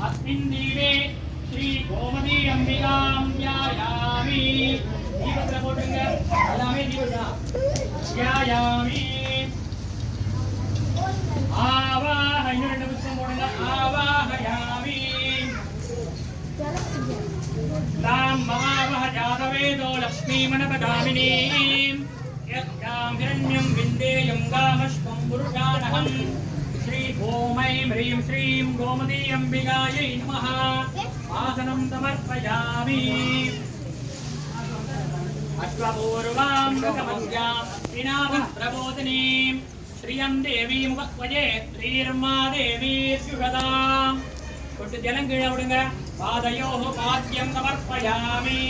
अस्मिन् दीवे श्री गोमती अंबिकां ध्यायामि दीपत्र போடுங்க எல்லாமே தீபதா ध्यायामि आवाह இன்னும் ரெண்டு புஷ்பம் போடுங்க आवाहयामि तां महावह जातवेदो लक्ष्मीमनपगामिनीं यस्यां हिरण्यं विन्देयं गामश्वं पुरुषानहं श्री गोमै ह्रीं श्रीं गोमती अंबिकायै नमः आसनं समर्पयामि अश्वपूर्वां लोकमस्यां विनामः प्रबोधिनीं श्रियं देवीमुपक्वजे श्रीर्मा देवीर्युषदाम् கொட்டு ஜலம் கீழே விடுங்க பாதயோः பாத்யம் சமர்ப்பயாமி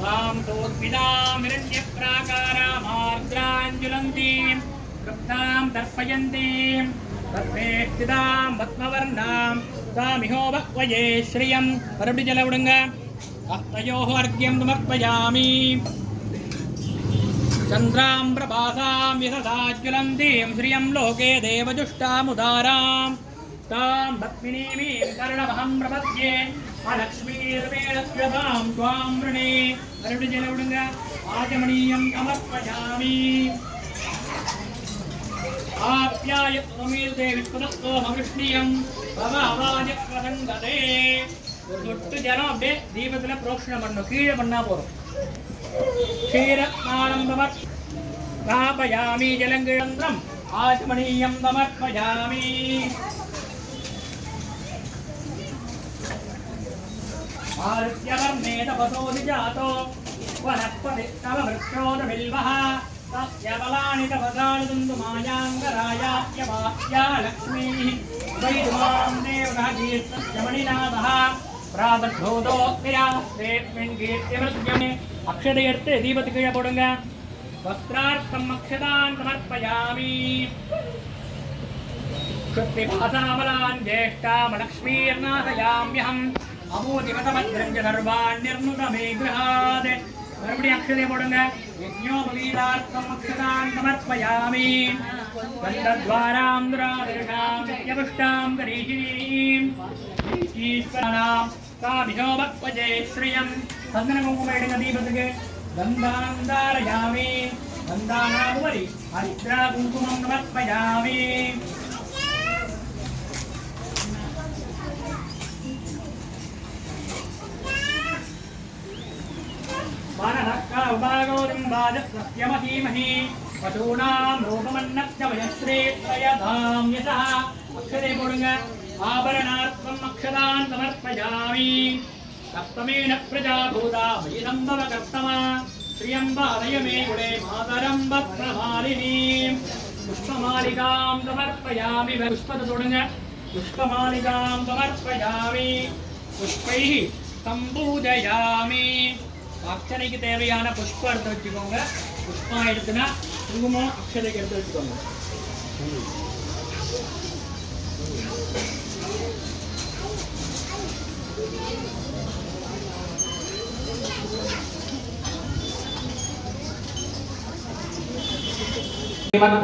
தாம் தோத்பிதாம் இரண்யப்ராகாராமார்த்ராஞ்சுலந்தீம் கிருப்தாம் தர்ப்பயந்தீம் தர்ப்பேஷ்டிதாம் பத்மவர்ணாம் தாமிஹோபக்வயே ஸ்ரியம் மறுபடி ஜலம் விடுங்க ஹஸ்தயோः அர்க்யம் சமர்ப்பயாமி சந்திராம் பிரபாசாம் யசதாஜ்வலந்தீம் ஸ்ரியம் லோகே தேவஜுஷ்டாமுதாராம் तां भक्मिनीमीं कर्णवहं प्रपद्ये अलक्ष्मीर्वेणस्यतां त्वां वृणे अरुणजलवुडुंग आचमनीयं समर्पयामि आप्यायत्वमेते विश्वतस्तोमकृष्णीयं भवावाजप्रसङ्गते ஒரு சொட்டு ஜலம் அப்படியே தீபத்தில் புரோக்ஷணம் பண்ணணும் கீழே பண்ணா போதும் க்ஷீரஸ்நானம் சமர்ப்பயாமி ஜலங்கிழந்திரம் ஆச்சமनीयं समर्पयामि आरुह्यवर्णे तपसोऽधि जातो वनस्पतिस्तववृक्षोदबिल्वः तस्य बलानि तपसानि दुन्दुमायाङ्गरायाप्यवाप्या लक्ष्मीः वैद्वां देवराजीर्तस्य मणिनाथः प्रातर्भूतोऽग्निरास्तेऽस्मिन् कीर्तिमृत्यमे अक्षतयर्थे दीपतिकया पोडुंग वस्त्रार्थम् अक्षतान् समर्पयामि क्षुत्तिभासामलान् ज्येष्ठामलक्ष्मीर्नाशयाम्यहम् अमोदिमतमद्रञ्ज सर्वाण्यर्नुतमे गृहात् मறுபடியும் अक्षते போடுங்க यज्ञोपवीतार्थम् अक्षतान् समर्पयामि गन्धद्वारां दुरादर्शां नित्यपुष्टां करीषिणीं ईश्वराणां काभिनोपक्वजे श्रियं चन्दनकुङ्कुमेण दीपतिके गन्धान् धारयामि गन्धानामुपरि हरिद्राकुङ्कुमं समर्पयामि उपागोदिम्बाजस्यमहीमहि पशूनां रूपमन्नत्यवयश्रेत्रयधां यशः अक्षते पोडुंग आभरणार्थम् अक्षतान् समर्पयामि सप्तमेन प्रजाभूता वैदम्बवकर्तमा श्रियं पादय मे गुणे मातरं वक्त्रमालिनीं पुष्पमालिकां समर्पयामि पुष्पते पोडुंग पुष्पमालिकां समर्पयामि पुष्पैः सम्पूजयामि அர்ச்சனைக்கு தேவையான புஷ்பம் எடுத்து வச்சுக்கோங்க புஷ்பம் எடுத்துனா குங்குமம் அக்ஷதைக்கு எடுத்து வச்சுக்கோங்க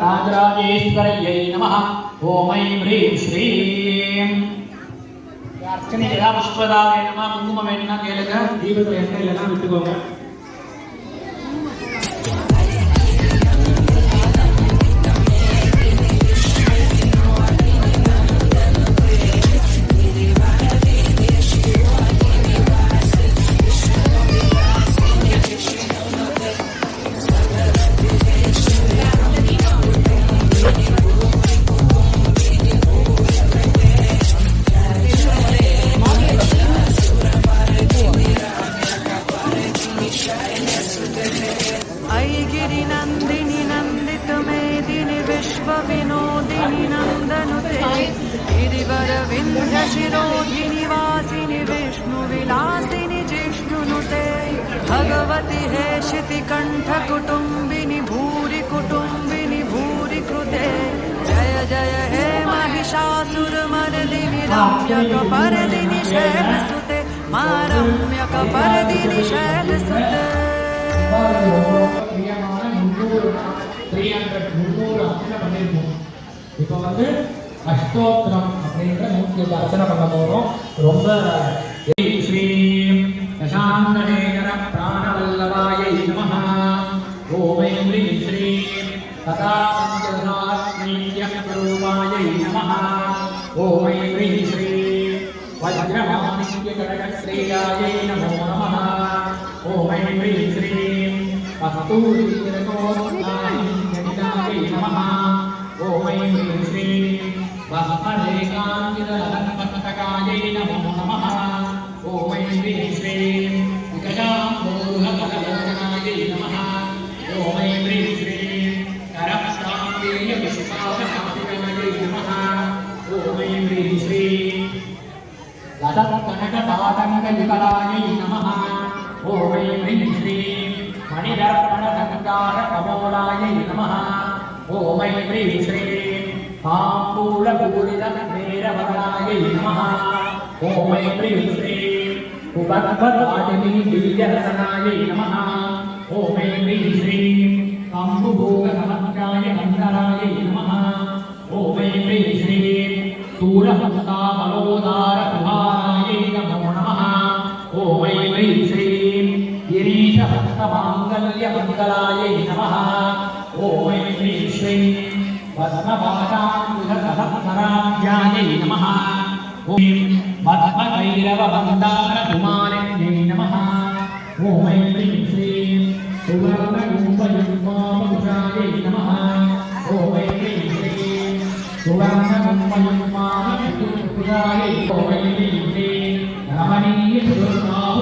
ராஜராஜேஸ்வரய்யை நமः ஓம் ஐம் ஹ்ரீம் ஸ்ரீம் अर्चने पुष्पदा वेणुमा कुंकुम वेणुना केलुगा दीपत्तु एण्णैयेल्लाम विट्टुकोंगा भगवती हे शितिकण्ठकुटुम्बिनि भूरि कुटुम्बिनि भूरि कृते जय जय हे महिषासुरमर्दिनि रम्यकपर्दिनि शैलसुते मा रम्यकपर्दिनि शैलसुते இப்போ வந்து அஷ்டோத்திரம் அப்படின்ற 108 அர்ச்சனை பண்ண போறோம். ரொம்ப ஸ்ரீம் தசாந்தரேகர பிராணவல்லவாயை நமஹ. ஓம் ஐம் ஹ்ரீம் ஸ்ரீம் ததாத்மஜசாத்மீயஸ்வரூபாயை நமஹ. ஓம் ஐம் ஹ்ரீம் ஸ்ரீம் வஜ்ரமாணிக்யகடகஸ்ரீயாயை நமோ நமஹ. ஓம் ஐம் ஹ்ரீம் ஸ்ரீம் கஸ்தூரிரகோத்நாயின்யனிதாயை நமஹ. ஓம் ஐம் ஹ்ரீம் ஸ்ரீம் வஹ்மரேகாங்கிதலகண்பட்டகாயை நமோ நமஹ. ஓம் ஐம் ஹ்ரீம் ஸ்ரீம் விகஜாம்போருஹகலோகனாயை நமஹ. ஓம் ஐம் ஹ்ரீம் ஸ்ரீம் கரப்ராந்தேய விஸ்வாவசாதிகமயை நமஹ. ஓம் ஐம் ஹ்ரீம் ஸ்ரீம் லதத்கனகபாதங்கயுகலாயை நமஹ. ஓம் ஐம் ஹ்ரீம் ஸ்ரீம் மணிதர்ப்பணகங்காரகமோலாயை நமஹ. ஓம் ஐம் ஹ்ரீம் ஸ்ரீம் தாம்பூலபூரிதமேரவராயை நமஹ. ஓம் ஐம் ஹ்ரீம் ஸ்ரீம் உபத்பதாதினி பீஜரசனாயை நமஹ. ஓம் ஐம் ஹ்ரீம் ஸ்ரீம் கம்புபோகநமஸ்காய கந்தராயை நமஹ. ஓம் ஐம் ஹ்ரீம் ஸ்ரீம் ஸ்தூலஹஸ்தாமலோதாரகுமாராயை நமோ நமஹ. ஓம் ஐம் ஹ்ரீம் ஸ்ரீம் गिरीशभक्तमाङ्गल्यमङ्गलायै नमः. ओम ऐं ह्रीं श्रीं पद्मपाशाङ्कुशसहस्राब्जायै नमः. ॐ पद्मभैरवमन्दारकुमारिण्यै नमः. ओम ऐं ह्रीं श्रीं सुवर्णकुम्भयुग्मावपुषायै नमः. ओम ऐं ह्रीं श्रीं सुवर्णकुम्भयुग्मावपुषायै. ओम ऐं ह्रीं श्रीं रमणीयसुरनाम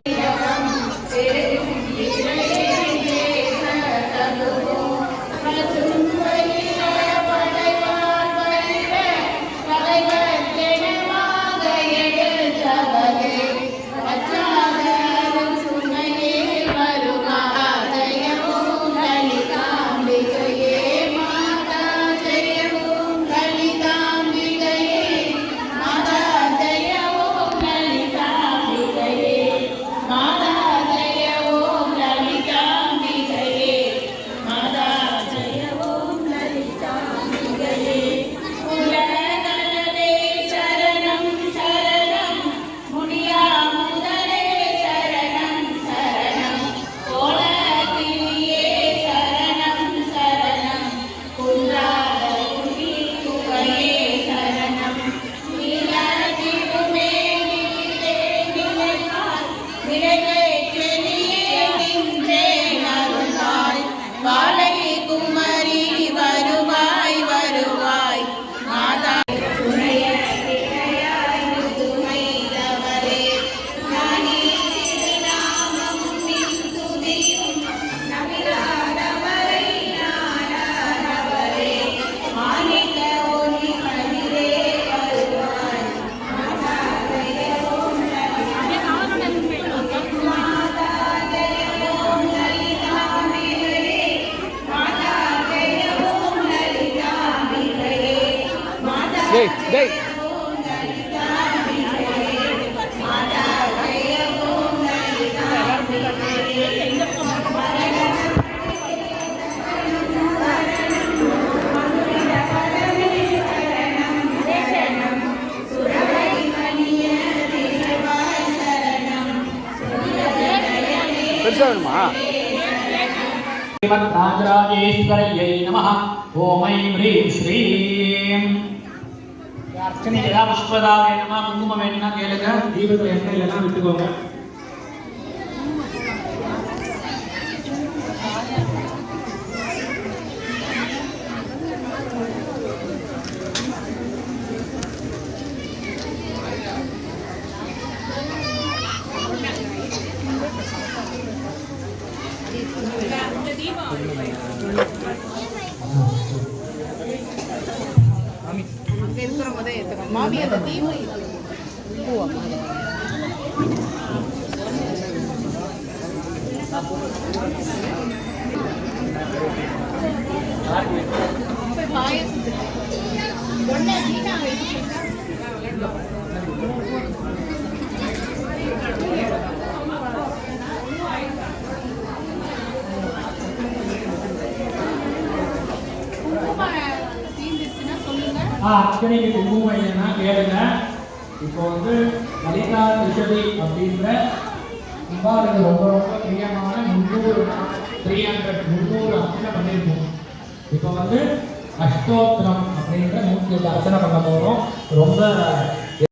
டேய் பெருசா வேணுமா? ராஜராஜேஸ்வரய்யை நமஹ. ஓம் ஐம் ஹ்ரீம் ஸ்ரீம் அர்ச்சனை ஏதா புஷ்பதாக வேணுமா குங்குமம் வேணும்னா கேளுங்க. தீபத்தில் எண்ணெய் எல்லாம் விட்டுக்கோங்க. மாமி அந்த தீமை தீர்ந்துச்சுன்னா சொல்லுங்க. அர்ச்சனைக்கு குங்குமம் என்னன்னா கேளுங்க. இப்போ வந்து லலிதா திரிஷதி அப்படின்ற அம்பாளுக்கு ரொம்ப ரொம்ப பிரியமான 300 அர்ச்சனை பண்ணியிருக்கோம். இப்போ வந்து அஷ்டோத்திரம் அப்படின்ற 108 அர்ச்சனை பண்ண போகிறோம். ரொம்ப